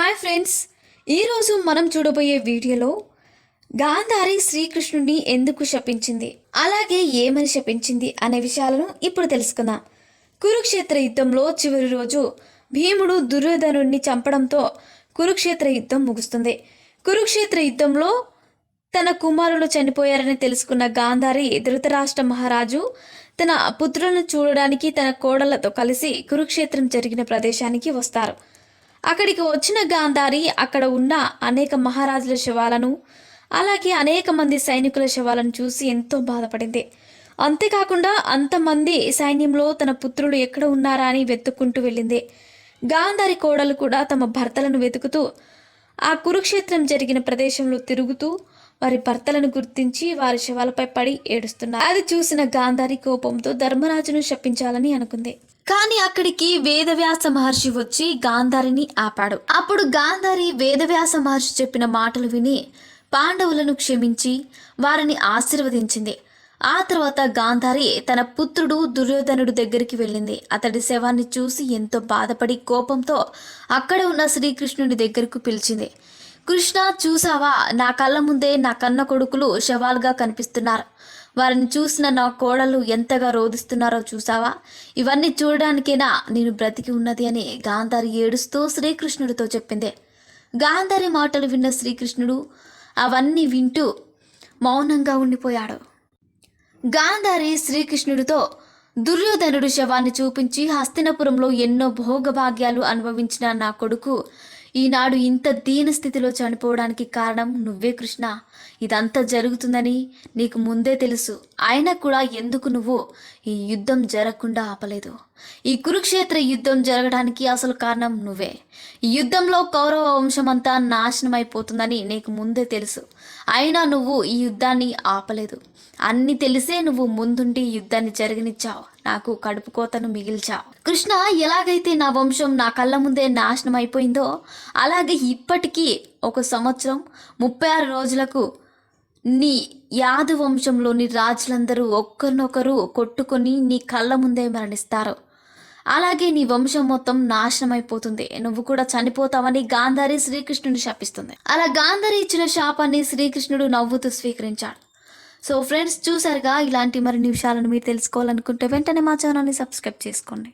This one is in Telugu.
హాయ్ ఫ్రెండ్స్, ఈరోజు మనం చూడబోయే వీడియోలో గాంధారి శ్రీకృష్ణుడిని ఎందుకు శపించింది, అలాగే ఏమని శపించింది అనే విషయాలను ఇప్పుడు తెలుసుకుందాం. కురుక్షేత్ర యుద్ధంలో చివరి రోజు భీముడు దుర్యోధనుడిని చంపడంతో కురుక్షేత్ర యుద్ధం ముగుస్తుంది. కురుక్షేత్ర యుద్ధంలో తన కుమారులు చనిపోయారని తెలుసుకున్న గాంధారి ధృతరాష్ట్ర మహారాజు తన పుత్రులను చూడడానికి తన కోడళ్లతో కలిసి కురుక్షేత్రం జరిగిన ప్రదేశానికి వస్తారు. అక్కడికి వచ్చిన గాంధారి అక్కడ ఉన్న అనేక మహారాజుల శవాలను అలాగే అనేక మంది సైనికుల శవాలను చూసి ఎంతో బాధపడింది. అంతేకాకుండా అంతమంది సైన్యంలో తన పుత్రులు ఎక్కడ ఉన్నారా అని వెతుక్కుంటూ వెళ్ళింది. గాంధారి కోడలు కూడా తమ భర్తలను వెతుకుతూ ఆ కురుక్షేత్రం జరిగిన ప్రదేశంలో తిరుగుతూ వారి భర్తలను గుర్తించి వారి శవాలపై పడి ఏడుస్తున్నారు. అది చూసిన గాంధారి కోపంతో ధర్మరాజును శపించాలని అనుకుంది. కానీ అక్కడికి వేదవ్యాస మహర్షి వచ్చి గాంధారిని ఆపాడు. అప్పుడు గాంధారి వేదవ్యాస మహర్షి చెప్పిన మాటలు విని పాండవులను క్షమించి వారిని ఆశీర్వదించింది. ఆ తర్వాత గాంధారి తన పుత్రుడు దుర్యోధనుడు దగ్గరికి వెళ్ళింది. అతడి శవాన్ని చూసి ఎంతో బాధపడి కోపంతో అక్కడ ఉన్న శ్రీకృష్ణుడి దగ్గరకు పిలిచింది. కృష్ణ, చూసావా, నా కళ్ళ ముందే నా కన్న కొడుకులు శవాలుగా కనిపిస్తున్నారు. వారిని చూసిన నా కోడలు ఎంతగా రోధిస్తున్నారో చూసావా? ఇవన్నీ చూడడానికేనా నేను బ్రతికి ఉన్నది అని గాంధారి ఏడుస్తూ శ్రీకృష్ణుడితో చెప్పింది. గాంధారి మాటలు విన్న శ్రీకృష్ణుడు అవన్నీ వింటూ మౌనంగా ఉండిపోయాడు. గాంధారి శ్రీకృష్ణుడితో దుర్యోధనుడు శవాన్ని చూపించి, హస్తినపురంలో ఎన్నో భోగభాగ్యాలు అనుభవించిన నా కొడుకు ఈనాడు ఇంత దీన స్థితిలో చనిపోవడానికి కారణం నువ్వే కృష్ణ. ఇదంతా జరుగుతుందని నీకు ముందే తెలుసు. అయినా కూడా ఎందుకు నువ్వు ఈ యుద్ధం జరగకుండా ఆపలేదు? ఈ కురుక్షేత్ర యుద్ధం జరగడానికి అసలు కారణం నువ్వే. ఈ యుద్ధంలో కౌరవ వంశం అంతా నాశనమైపోతుందని నీకు ముందే తెలుసు. అయినా నువ్వు ఈ యుద్ధాన్ని ఆపలేదు. అన్ని తెలిసే నువ్వు ముందుండి యుద్ధాన్ని జరగనిచ్చావు. నాకు కడుపు కోతను మిగిల్చావు. కృష్ణ, ఎలాగైతే నా వంశం నా కళ్ళ ముందే నాశనం అయిపోయిందో అలాగే ఇప్పటికీ 1 సంవత్సరం 36 రోజులకు నీ యాదు వంశంలోని రాజులందరూ ఒక్కరినొకరు కొట్టుకొని నీ కళ్ళ ముందే మరణిస్తారు. అలాగే నీ వంశం మొత్తం నాశనం అయిపోతుంది. నువ్వు కూడా చనిపోతావని గాంధారి శ్రీకృష్ణుని శాపిస్తుంది. అలా గాంధారి ఇచ్చిన శాపాన్ని శ్రీకృష్ణుడు నవ్వుతూ స్వీకరించాడు. సో ఫ్రెండ్స్, చూసారుగా, ఇలాంటి మరిన్ని విషయాలను మీరు తెలుసుకోవాలనుకుంటే వెంటనే మా ఛానల్ని సబ్స్క్రైబ్ చేసుకోండి.